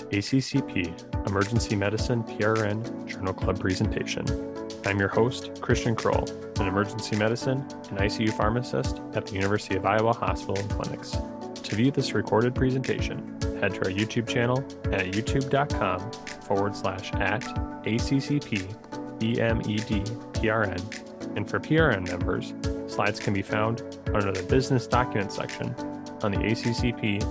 week's ACCP Emergency Medicine PRN Journal Club presentation. I'm your host, Christian Kroll, an emergency medicine and ICU pharmacist at the University of Iowa Hospital and Clinics. To view this recorded presentation, head to our YouTube channel at youtube.com/ACCP-EMED-PRN. And for PRN members, slides can be found under the Business Documents section on the ACCP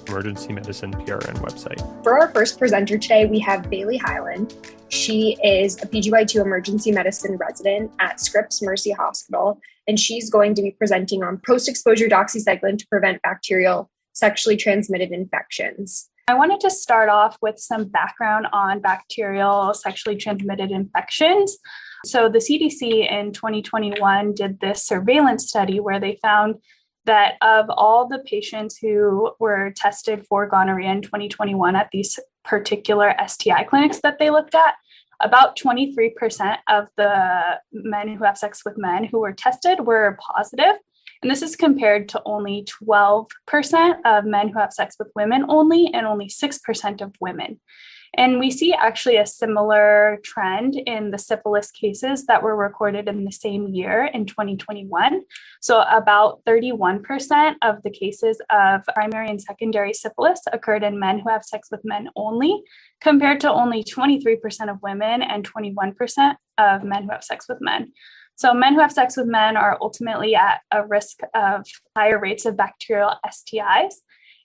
Emergency Medicine PRN website. For our first presenter today, we have Bailey Hyland. She is a PGY2 emergency medicine resident at Scripps Mercy Hospital, and she's going to be presenting on post-exposure doxycycline to prevent bacterial sexually transmitted infections. I wanted to start off with some background on bacterial sexually transmitted infections. So the CDC in 2021 did this surveillance study where they found that of all the patients who were tested for gonorrhea in 2021 at these particular STI clinics that they looked at, about 23% of the men who have sex with men who were tested were positive. And this is compared to only 12% of men who have sex with women only, and only 6% of women. And we see actually a similar trend in the syphilis cases that were recorded in the same year in 2021. So about 31% of the cases of primary and secondary syphilis occurred in men who have sex with men only, compared to only 23% of women and 21% of men who have sex with men. So men who have sex with men are ultimately at a risk of higher rates of bacterial STIs.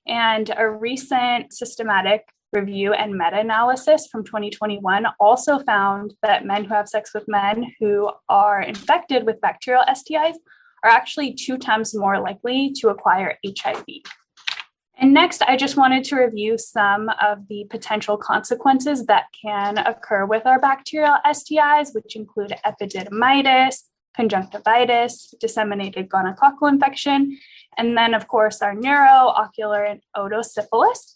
And a recent systematic review and meta-analysis from 2021 also found that men who have sex with men who are infected with bacterial STIs are actually 2 times more likely to acquire HIV. And next, I just wanted to review some of the potential consequences that can occur with our bacterial STIs, which include epididymitis, conjunctivitis, disseminated gonococcal infection, and then, of course, our neuro, ocular, and otosyphilis.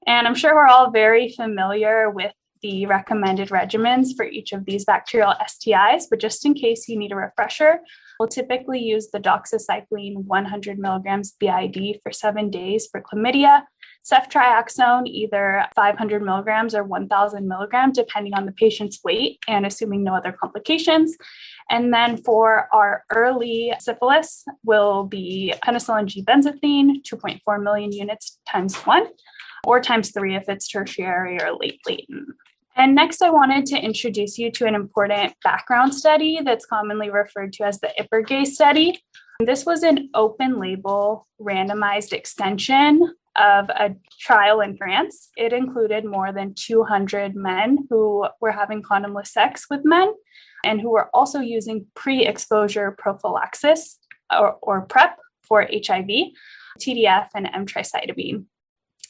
And I'm sure we're all very familiar with the recommended regimens for each of these bacterial STIs, but just in case you need a refresher, we'll typically use the doxycycline 100 milligrams BID for 7 days for chlamydia, ceftriaxone either 500 milligrams or 1,000 milligrams, depending on the patient's weight and assuming no other complications. And then for our early syphilis will be penicillin G-benzathine, 2.4 million units times 1, or times 3 if it's tertiary or late latent. And next, I wanted to introduce you to an important background study that's commonly referred to as the IPERGAY study. This was an open label randomized extension of a trial in France. It included more than 200 men who were having condomless sex with men and who were also using pre-exposure prophylaxis or PrEP for HIV, TDF, and emtricitabine.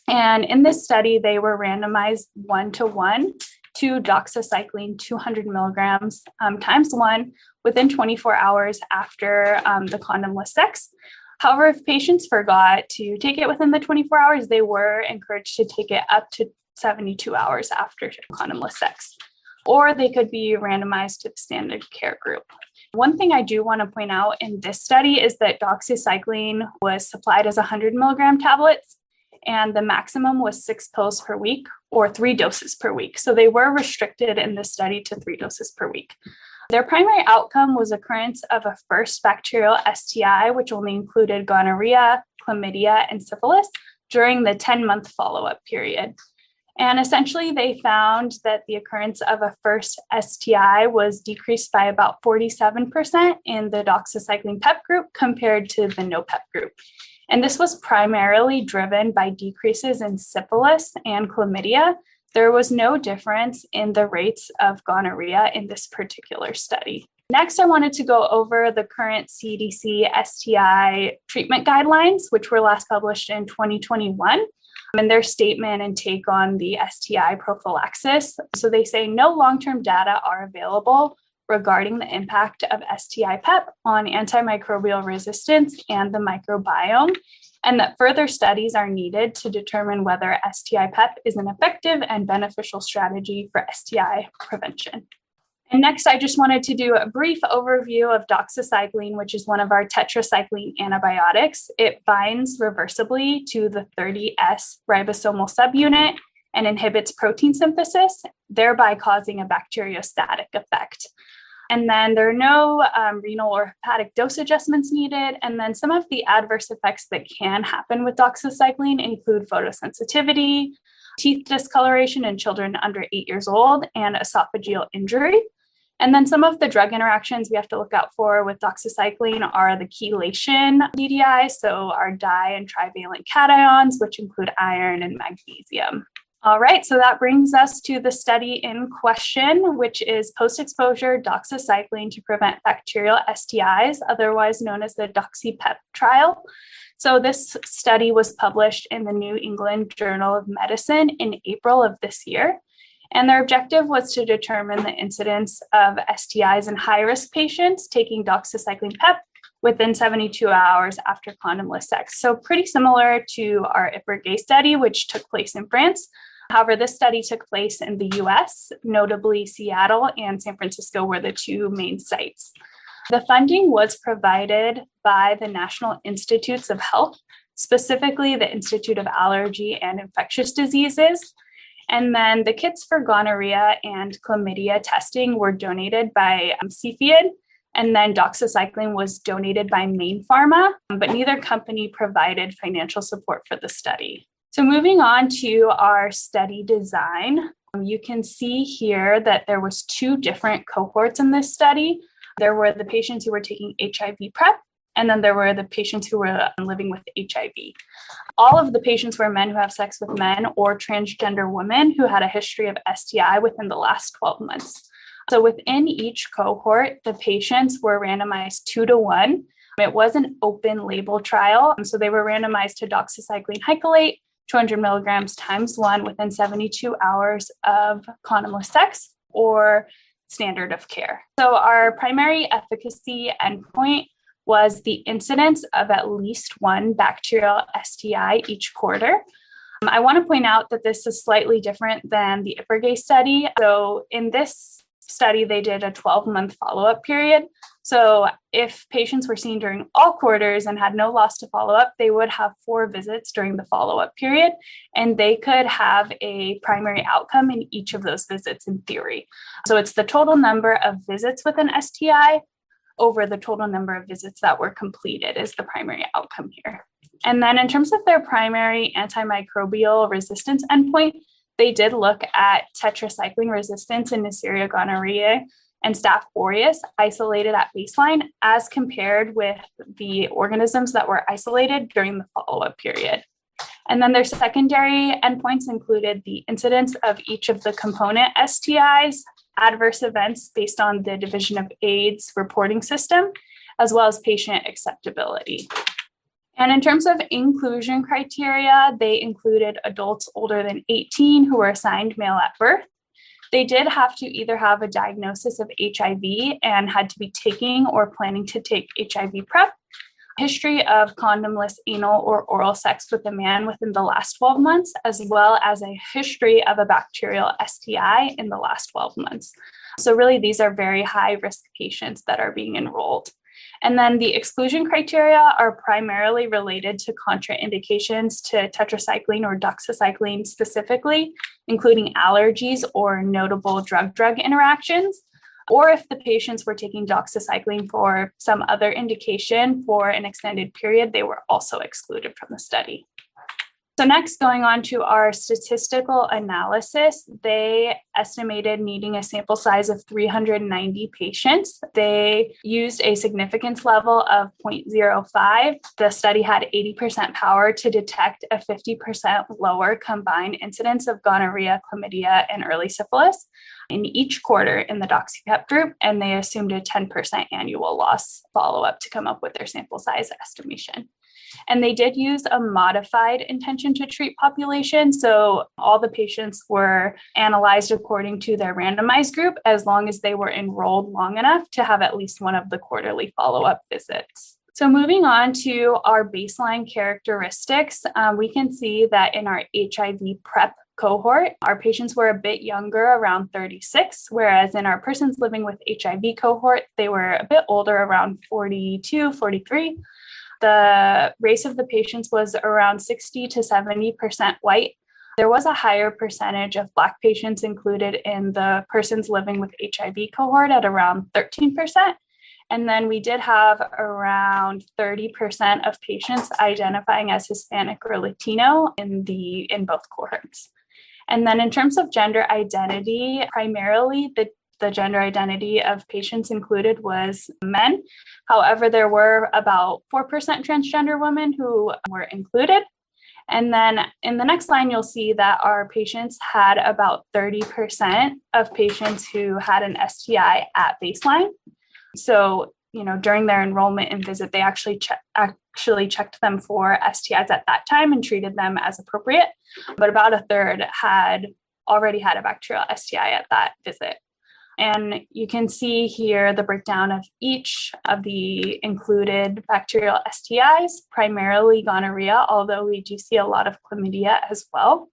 And in this study, they were randomized 1-to-1 to doxycycline 200 milligrams times 1 within 24 hours after the condomless sex. However, if patients forgot to take it within the 24 hours, they were encouraged to take it up to 72 hours after condomless sex, or they could be randomized to the standard care group. One thing I do want to point out in this study is that doxycycline was supplied as 100 milligram tablets, and the maximum was 6 pills per week or 3 doses per week. So they were restricted in this study to 3 doses per week. Their primary outcome was occurrence of a first bacterial STI, which only included gonorrhea, chlamydia, and syphilis during the 10-month follow-up period. And essentially, they found that the occurrence of a first STI was decreased by about 47% in the doxycycline PEP group compared to the no PEP group. And this was primarily driven by decreases in syphilis and chlamydia. There was no difference in the rates of gonorrhea in this particular study. Next, I wanted to go over the current CDC STI treatment guidelines, which were last published in 2021, and their statement and take on the STI prophylaxis. So they say no long-term data are available regarding the impact of STI PEP on antimicrobial resistance and the microbiome, and that further studies are needed to determine whether STI PEP is an effective and beneficial strategy for STI prevention. And next, I just wanted to do a brief overview of doxycycline, which is one of our tetracycline antibiotics. It binds reversibly to the 30S ribosomal subunit and inhibits protein synthesis, thereby causing a bacteriostatic effect. And then there are no renal or hepatic dose adjustments needed. And then some of the adverse effects that can happen with doxycycline include photosensitivity, teeth discoloration in children under 8 years old, and esophageal injury. And then some of the drug interactions we have to look out for with doxycycline are the chelation DDI, so our di and trivalent cations, which include iron and magnesium. All right, so that brings us to the study in question, which is post-exposure doxycycline to prevent bacterial STIs, otherwise known as the DoxyPEP trial. So this study was published in the New England Journal of Medicine in April of this year. And their objective was to determine the incidence of STIs in high-risk patients taking doxycycline PEP within 72 hours after condomless sex. So pretty similar to our IPERGAY study, which took place in France. However, this study took place in the US, notably Seattle and San Francisco were the two main sites. The funding was provided by the National Institutes of Health, specifically the Institute of Allergy and Infectious Diseases. And then the kits for gonorrhea and chlamydia testing were donated by Cepheid, and then doxycycline was donated by Maine Pharma, but neither company provided financial support for the study. So moving on to our study design, you can see here that there was 2 different cohorts in this study. There were the patients who were taking HIV PrEP, and then there were the patients who were living with HIV. All of the patients were men who have sex with men or transgender women who had a history of STI within the last 12 months. So within each cohort, the patients were randomized 2-to-1. It was an open label trial. So they were randomized to doxycycline hycolate, 200 milligrams times 1 within 72 hours of condomless sex or standard of care. So our primary efficacy endpoint was the incidence of at least 1 bacterial STI each quarter. I want to point out that this is slightly different than the IPERGAY study. So in this study, they did a 12-month follow-up period. So if patients were seen during all quarters and had no loss to follow-up, they would have 4 visits during the follow-up period, and they could have a primary outcome in each of those visits in theory. So it's the total number of visits with an STI over the total number of visits that were completed is the primary outcome here. And then in terms of their primary antimicrobial resistance endpoint, they did look at tetracycline resistance in Neisseria gonorrhoeae and Staph aureus isolated at baseline as compared with the organisms that were isolated during the follow-up period. And then their secondary endpoints included the incidence of each of the component STIs, adverse events based on the Division of AIDS reporting system, as well as patient acceptability. And in terms of inclusion criteria, they included adults older than 18 who were assigned male at birth. They did have to either have a diagnosis of HIV and had to be taking or planning to take HIV PrEP, history of condomless anal or oral sex with a man within the last 12 months, as well as a history of a bacterial STI in the last 12 months. So really, these are very high-risk patients that are being enrolled. And then the exclusion criteria are primarily related to contraindications to tetracycline or doxycycline specifically, including allergies or notable drug-drug interactions, or if the patients were taking doxycycline for some other indication for an extended period, they were also excluded from the study. So next, going on to our statistical analysis, they estimated needing a sample size of 390 patients. They used a significance level of 0.05. The study had 80% power to detect a 50% lower combined incidence of gonorrhea, chlamydia, and early syphilis in each quarter in the DoxyPEP group, and they assumed a 10% annual loss follow-up to come up with their sample size estimation. And they did use a modified intention to treat population. So all the patients were analyzed according to their randomized group, as long as they were enrolled long enough to have at least one of the quarterly follow-up visits. So moving on to our baseline characteristics, we can see that in our HIV PrEP cohort, our patients were a bit younger, around 36, whereas in our persons living with HIV cohort, they were a bit older, around 42, 43. The race of the patients was around 60 to 70% white. there was a higher percentage of Black patients included in the persons living with HIV cohort at around 13%. And then we did have around 30% of patients identifying as Hispanic or Latino in both cohorts. And then in terms of gender identity, primarily the gender identity of patients included was men. However, there were about 4% transgender women who were included. And then in the next line, you'll see that our patients had about 30% of patients who had an STI at baseline. So, during their enrollment and visit, they actually checked them for STIs at that time and treated them as appropriate. But about a third had already had a bacterial STI at that visit. And you can see here the breakdown of each of the included bacterial STIs, primarily gonorrhea, although we do see a lot of chlamydia as well.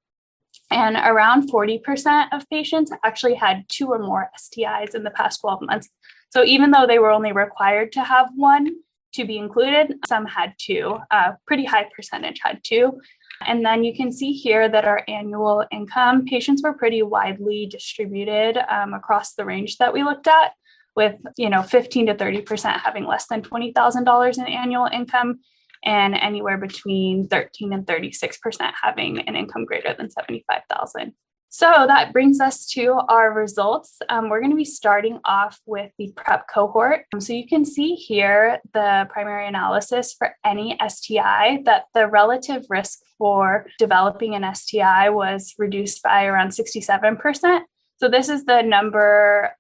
And around 40% of patients actually had 2 or more STIs in the past 12 months. So even though they were only required to have 1 to be included, some had 2, a pretty high percentage had 2. And then you can see here that our annual income, patients were pretty widely distributed across the range that we looked at, with 15 to 30% having less than $20,000 in annual income, and anywhere between 13 and 36% having an income greater than $75,000. So that brings us to our results. We're going to be starting off with the PrEP cohort. So you can see here the primary analysis for any STI that the relative risk for developing an STI was reduced by around 67%. So this is the number,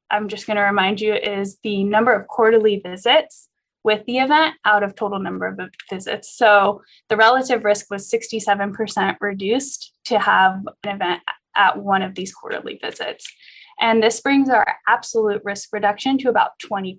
I'm just going to remind you, is the number of quarterly visits with the event out of total number of visits. So the relative risk was 67% reduced to have an event at one of these quarterly visits. And this brings our absolute risk reduction to about 20%.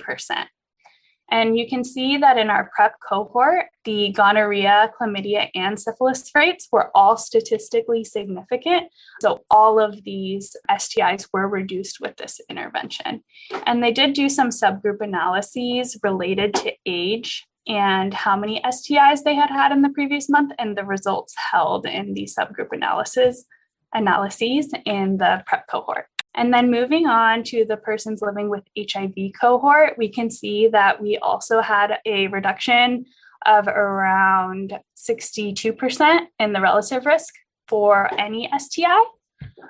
And you can see that in our PrEP cohort, the gonorrhea, chlamydia, and syphilis rates were all statistically significant. So all of these STIs were reduced with this intervention. And they did do some subgroup analyses related to age and how many STIs they had had in the previous month, and the results held in the subgroup analyses in the PrEP cohort. And then moving on to the persons living with HIV cohort, we can see that we also had a reduction of around 62% in the relative risk for any STI.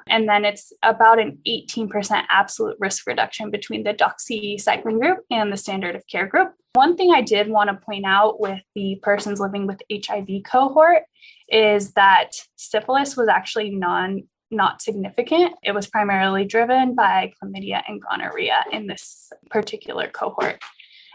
And then it's about an 18% absolute risk reduction between the doxycycline group and the standard of care group. One thing I did want to point out with the persons living with HIV cohort is that syphilis was actually not significant. It was primarily driven by chlamydia and gonorrhea in this particular cohort.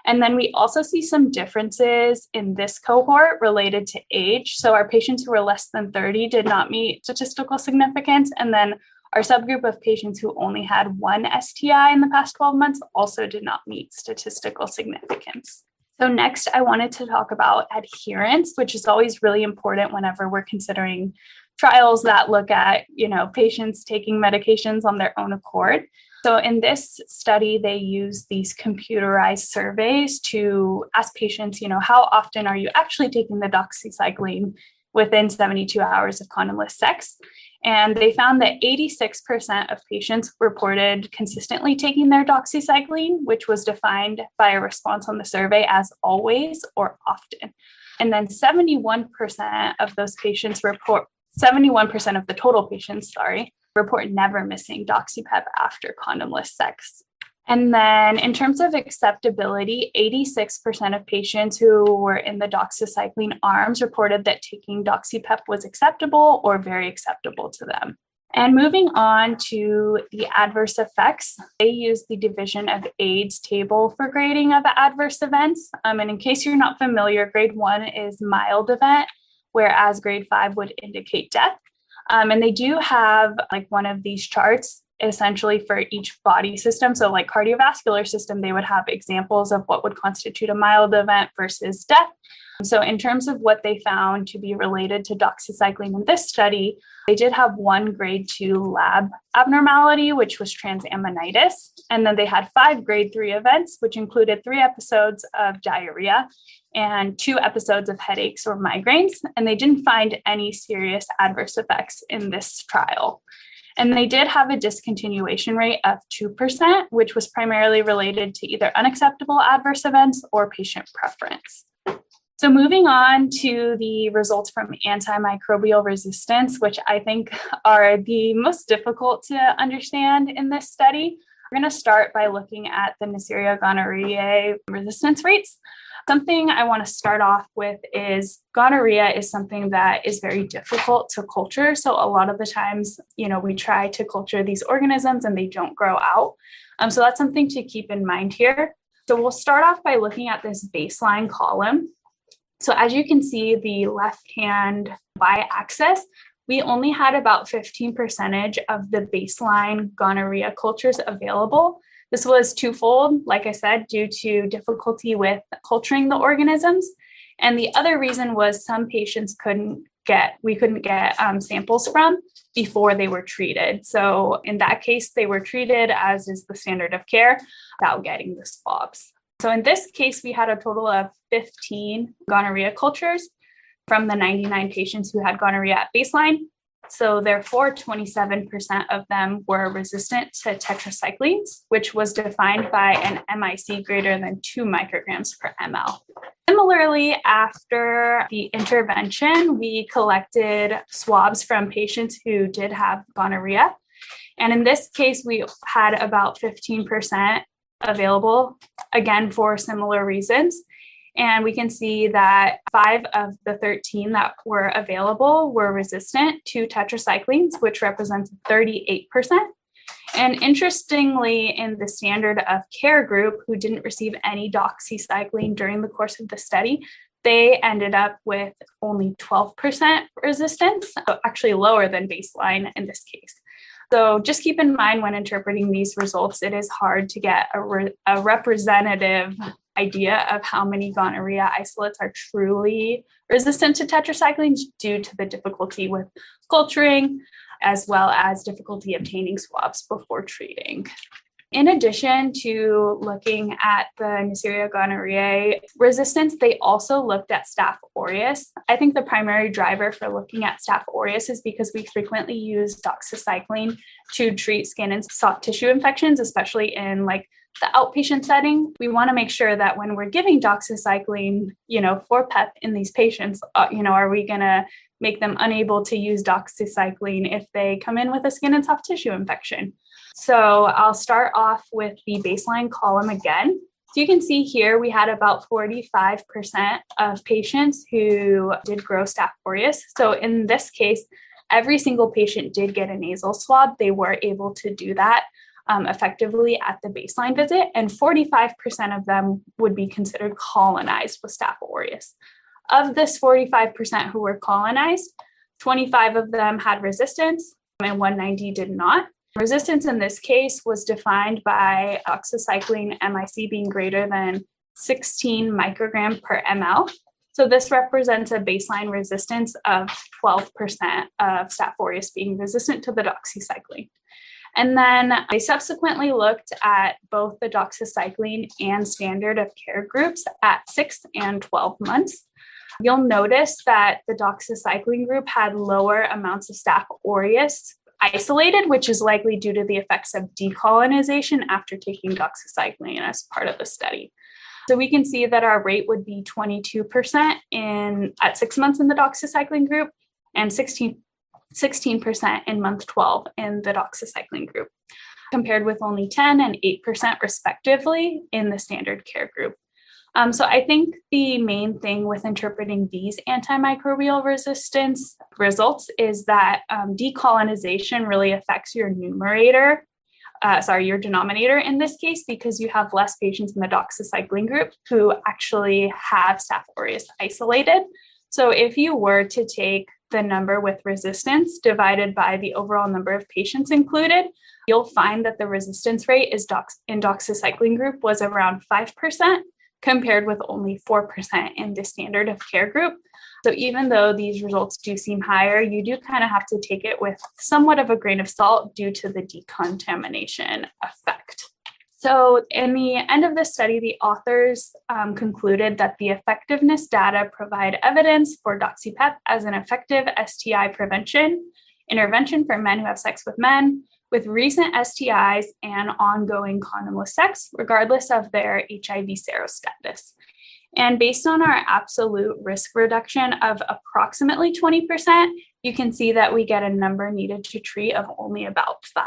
And then we also see some differences in this cohort related to age. So our patients who were less than 30 did not meet statistical significance. And then our subgroup of patients who only had 1 STI in the past 12 months also did not meet statistical significance. So next, I wanted to talk about adherence, which is always really important whenever we're considering trials that look at, patients taking medications on their own accord. So in this study, they use these computerized surveys to ask patients, how often are you actually taking the doxycycline within 72 hours of condomless sex? And they found that 86% of patients reported consistently taking their doxycycline, which was defined by a response on the survey as always or often. And then 71% of those patients 71% of the total patients, report never missing DoxyPEP after condomless sex. And then in terms of acceptability, 86% of patients who were in the doxycycline arms reported that taking DoxyPEP was acceptable or very acceptable to them. And moving on to the adverse effects, they use the Division of AIDS table for grading of adverse events. And in case you're not familiar, grade 1 is mild event, whereas grade 5 would indicate death. And they do have one of these charts essentially for each body system. So like cardiovascular system, they would have examples of what would constitute a mild event versus death. So in terms of what they found to be related to doxycycline in this study, they did have one grade 2 lab abnormality, which was transaminitis. And then they had 5 grade 3 events, which included 3 episodes of diarrhea and 2 episodes of headaches or migraines. And they didn't find any serious adverse effects in this trial. And they did have a discontinuation rate of 2%, which was primarily related to either unacceptable adverse events or patient preference. So moving on to the results from antimicrobial resistance, which I think are the most difficult to understand in this study. We're going to start by looking at the Neisseria gonorrhoeae resistance rates. Something I want to start off with is gonorrhea is something that is very difficult to culture. So a lot of the times, we try to culture these organisms and they don't grow out. So that's something to keep in mind here. So we'll start off by looking at this baseline column. So as you can see, the left-hand y-axis, we only had about 15% of the baseline gonorrhea cultures available. This was twofold, like I said, due to difficulty with culturing the organisms. And the other reason was some patients we couldn't get samples from before they were treated. So in that case, they were treated as is the standard of care without getting the swabs. So in this case, we had a total of 15 gonorrhea cultures from the 99 patients who had gonorrhea at baseline. So therefore, 27% of them were resistant to tetracyclines, which was defined by an MIC greater than 2 micrograms per ml. Similarly, after the intervention, we collected swabs from patients who did have gonorrhea. And in this case, we had about 15% available, again, for similar reasons. And we can see that 5 of the 13 that were available were resistant to tetracyclines, which represents 38%. And interestingly, in the standard of care group who didn't receive any doxycycline during the course of the study, they ended up with only 12% resistance, so actually lower than baseline in this case. So just keep in mind when interpreting these results, it is hard to get a representative idea of how many gonorrhea isolates are truly resistant to tetracyclines due to the difficulty with culturing, as well as difficulty obtaining swabs before treating. In addition to looking at the Neisseria gonorrhoeae resistance, they also looked at Staph aureus. I think the primary driver for looking at Staph aureus is because we frequently use doxycycline to treat skin and soft tissue infections, especially in the outpatient setting. We want to make sure that when we're giving doxycycline, for PEP in these patients, are we going to make them unable to use doxycycline if they come in with a skin and soft tissue infection? So I'll start off with the baseline column again. So you can see here we had about 45% of patients who did grow Staph aureus. So in this case, every single patient did get a nasal swab. They were able to do that effectively at the baseline visit, and 45% of them would be considered colonized with Staph aureus. Of this 45% who were colonized, 25 of them had resistance and 190 did not. Resistance in this case was defined by doxycycline MIC being greater than 16 microgram per ml. So this represents a baseline resistance of 12% of Staph aureus being resistant to the doxycycline. And then I subsequently looked at both the doxycycline and standard of care groups at 6 and 12 months. You'll notice that the doxycycline group had lower amounts of Staph aureus isolated, which is likely due to the effects of decolonization after taking doxycycline as part of the study. So we can see that our rate would be 22% at 6 months in the doxycycline group and 16% in month 12 in the doxycycline group, compared with only 10 and 8% respectively in the standard care group. So I think the main thing with interpreting these antimicrobial resistance results is that decolonization really affects your denominator in this case, because you have less patients in the doxycycline group who actually have Staph aureus isolated. So if you were to take the number with resistance divided by the overall number of patients included, you'll find that the resistance rate in doxycycline group was around 5%, compared with only 4% in the standard of care group. So even though these results do seem higher, you do kind of have to take it with somewhat of a grain of salt due to the decontamination effect. So in the end of this study, the authors concluded that the effectiveness data provide evidence for DoxyPEP as an effective STI prevention intervention for men who have sex with men with recent STIs and ongoing condomless sex, regardless of their HIV serostatus. And based on our absolute risk reduction of approximately 20%, you can see that we get a number needed to treat of only about 5.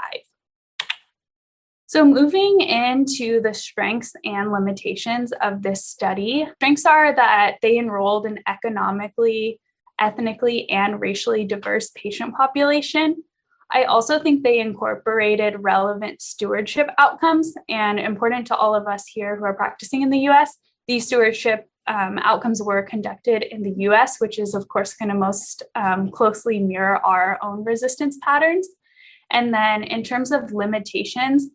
So moving into the strengths and limitations of this study, strengths are that they enrolled an economically, ethnically, and racially diverse patient population. I also think they incorporated relevant stewardship outcomes, and important to all of us here who are practicing in the US, these stewardship outcomes were conducted in the US, which is of course going to most closely mirror our own resistance patterns. And then in terms of limitations,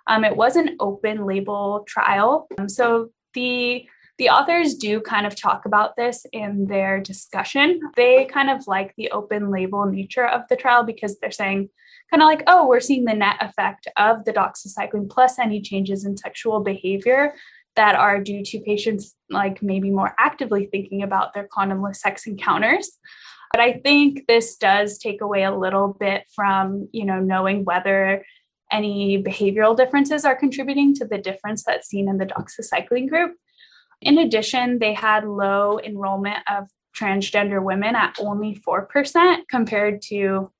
it was an open label trial. So the authors do kind of talk about this in their discussion. They kind of like the open label nature of the trial because they're saying kind of like, oh, we're seeing the net effect of the doxycycline plus any changes in sexual behavior that are due to patients like maybe more actively thinking about their condomless sex encounters. But I think this does take away a little bit from, knowing whether any behavioral differences are contributing to the difference that's seen in the doxycycline group. In addition, they had low enrollment of transgender women at only 4% compared to,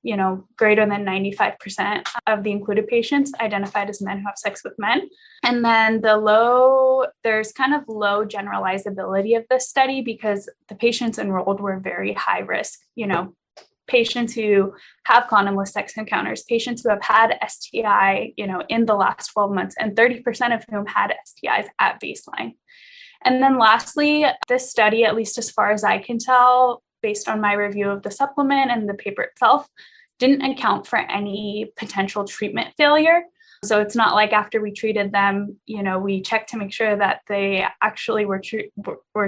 greater than 95% of the included patients identified as men who have sex with men. And then there's kind of low generalizability of this study because the patients enrolled were very high risk, patients who have condomless sex encounters, patients who have had STI, in the last 12 months, and 30% of whom had STIs at baseline. And then lastly, this study, at least as far as I can tell, based on my review of the supplement and the paper itself, didn't account for any potential treatment failure. So it's not like after we treated them, we checked to make sure that they actually were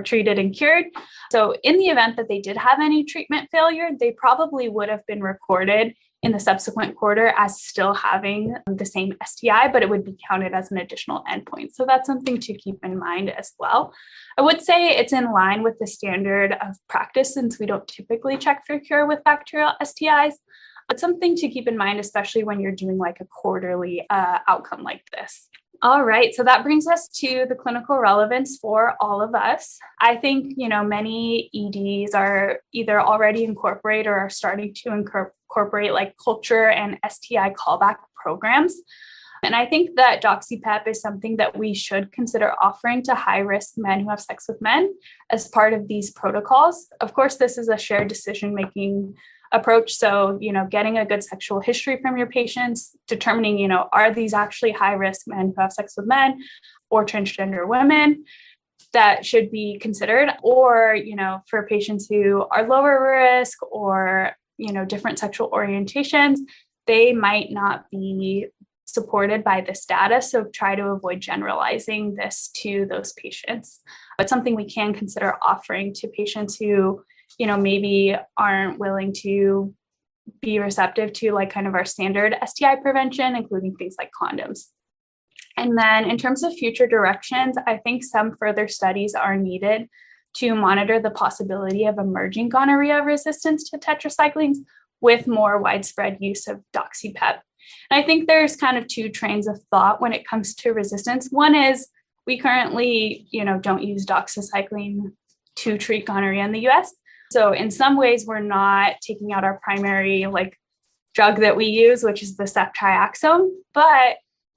treated and cured. So in the event that they did have any treatment failure, they probably would have been recorded in the subsequent quarter as still having the same STI, but it would be counted as an additional endpoint. So that's something to keep in mind as well. I would say it's in line with the standard of practice since we don't typically check for cure with bacterial STIs. But something to keep in mind, especially when you're doing like a quarterly outcome like this. All right, so that brings us to the clinical relevance for all of us. I think, many EDs are either already incorporate or are starting to incorporate like culture and STI callback programs. And I think that DoxyPEP is something that we should consider offering to high-risk men who have sex with men as part of these protocols. Of course, this is a shared decision-making approach. So, getting a good sexual history from your patients, determining, are these actually high risk men who have sex with men or transgender women that should be considered, or, for patients who are lower risk or, different sexual orientations, they might not be supported by this data. So try to avoid generalizing this to those patients. But something we can consider offering to patients who maybe aren't willing to be receptive to like kind of our standard STI prevention, including things like condoms. And then in terms of future directions, I think some further studies are needed to monitor the possibility of emerging gonorrhea resistance to tetracyclines with more widespread use of DoxyPEP. And I think there's kind of 2 trains of thought when it comes to resistance. One is we currently, don't use doxycycline to treat gonorrhea in the US. So in some ways, we're not taking out our primary drug that we use, which is the ceftriaxone. But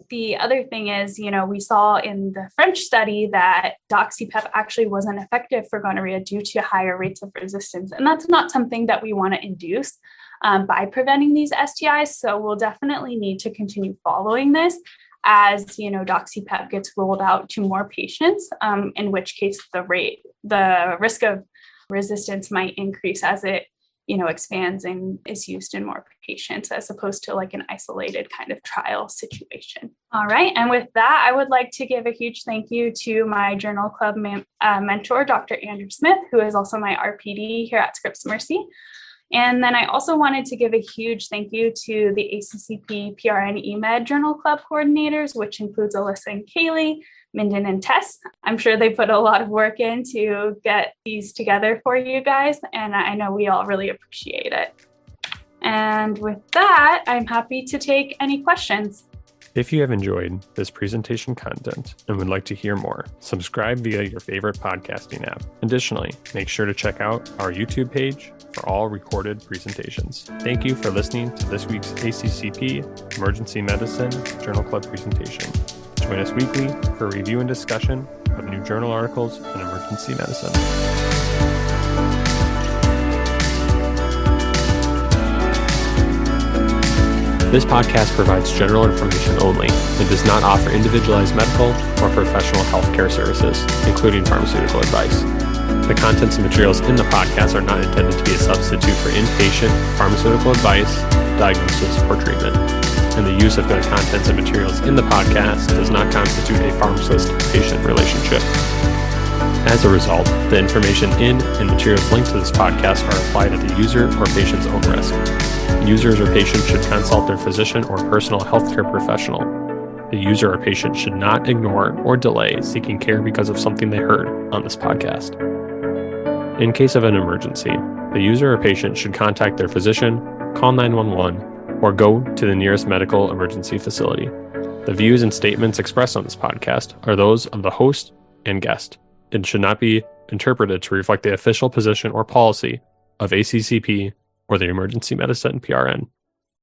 the other thing is, we saw in the French study that DoxyPEP actually wasn't effective for gonorrhea due to higher rates of resistance. And that's not something that we want to induce by preventing these STIs. So we'll definitely need to continue following this as, DoxyPEP gets rolled out to more patients, in which case the risk of resistance might increase as it expands and is used in more patients as opposed to like an isolated kind of trial situation. All right. And with that, I would like to give a huge thank you to my journal club mentor, Dr. Andrew Smith, who is also my RPD here at Scripps Mercy. And then I also wanted to give a huge thank you to the ACCP PRN EMed Journal Club coordinators, which includes Alyssa and Kaylee, Minden and Tess. I'm sure they put a lot of work in to get these together for you guys, and I know we all really appreciate it. And with that, I'm happy to take any questions. If you have enjoyed this presentation content and would like to hear more, subscribe via your favorite podcasting app. Additionally, make sure to check out our YouTube page for all recorded presentations. Thank you for listening to this week's ACCP Emergency Medicine Journal Club presentation. Join us weekly for review and discussion of new journal articles in emergency medicine. This podcast provides general information only and does not offer individualized medical or professional healthcare services, including pharmaceutical advice. The contents and materials in the podcast are not intended to be a substitute for inpatient pharmaceutical advice, diagnosis, or treatment. And the use of the contents and materials in the podcast does not constitute a pharmacist-patient relationship. As a result, the information in and materials linked to this podcast are applied at the user or patient's own risk. Users or patients should consult their physician or personal healthcare professional. The user or patient should not ignore or delay seeking care because of something they heard on this podcast. In case of an emergency, the user or patient should contact their physician, call 911, or go to the nearest medical emergency facility. The views and statements expressed on this podcast are those of the host and guest and should not be interpreted to reflect the official position or policy of ACCP or the Emergency Medicine PRN.